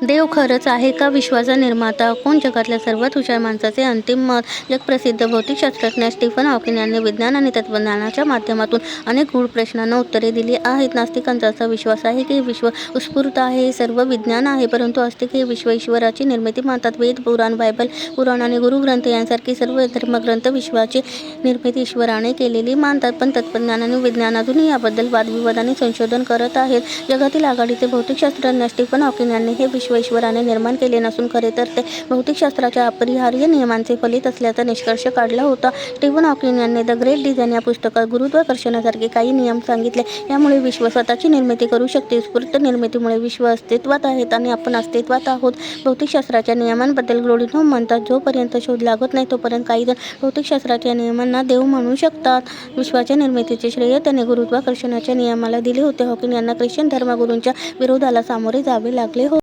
देव खरंच आहे का? विश्वाचा निर्माता कोण? जगातल्या सर्वात हुशार माणसाचे अंतिम मत. जगप्रसिद्ध भौतिकशास्त्रज्ञ स्टीफन हॉकिंग यांनी विज्ञान आणि तत्त्वज्ञानाच्या माध्यमातून अनेक गूढ प्रश्नांना उत्तरे दिली आहेत. नास्तिकांचा असा विश्वास आहे की हे विश्व उत्स्फूर्त आहे, हे सर्व विज्ञान आहे. परंतु आस्तिक हे विश्व ईश्वराची निर्मिती मानतात. वेद, पुराण, बायबल, पुराण आणि गुरुग्रंथ यांसारखी सर्व धर्मग्रंथ विश्वाची निर्मिती ईश्वराने केलेली मानतात. पण तत्त्वज्ञान आणि विज्ञान अजूनही याबद्दल वादविवाद आणि संशोधन करत आहेत. जगातील आघाडीचे भौतिकशास्त्रज्ञ स्टीफन हॉकिंग यांनी हे विश्व ईश्वराने निर्माण केले नसून खरे तर ते भौतिकशास्त्राच्या अपरिहार्य नियमांचे फलित असल्याचा निष्कर्ष काढला होता. स्टीफन हॉकिंग यांनी द ग्रेट डिझाइन या पुस्तकात गुरुत्वाकर्षणासारखे काही नियम सांगितले. यामुळे विश्व स्वतःची निर्मिती करू शकते. उत्स्फूर्त निर्मितीमुळे विश्व अस्तित्वात आहेत आणि आपण अस्तित्वात आहोत. भौतिकशास्त्राच्या नियमांबद्दल ग्रोडिनोव म्हणतात, जोपर्यंत शोध लागत नाही तोपर्यंत काही जण भौतिकशास्त्राच्या नियमांना देव म्हणू शकतात. विश्वाच्या निर्मितीचे श्रेय त्याने गुरुत्वाकर्षणाच्या नियमाला दिले होते. हॉकिंग यांना ख्रिश्चन धर्मगुरूंच्या विरोधाला सामोरे जावे लागले होते.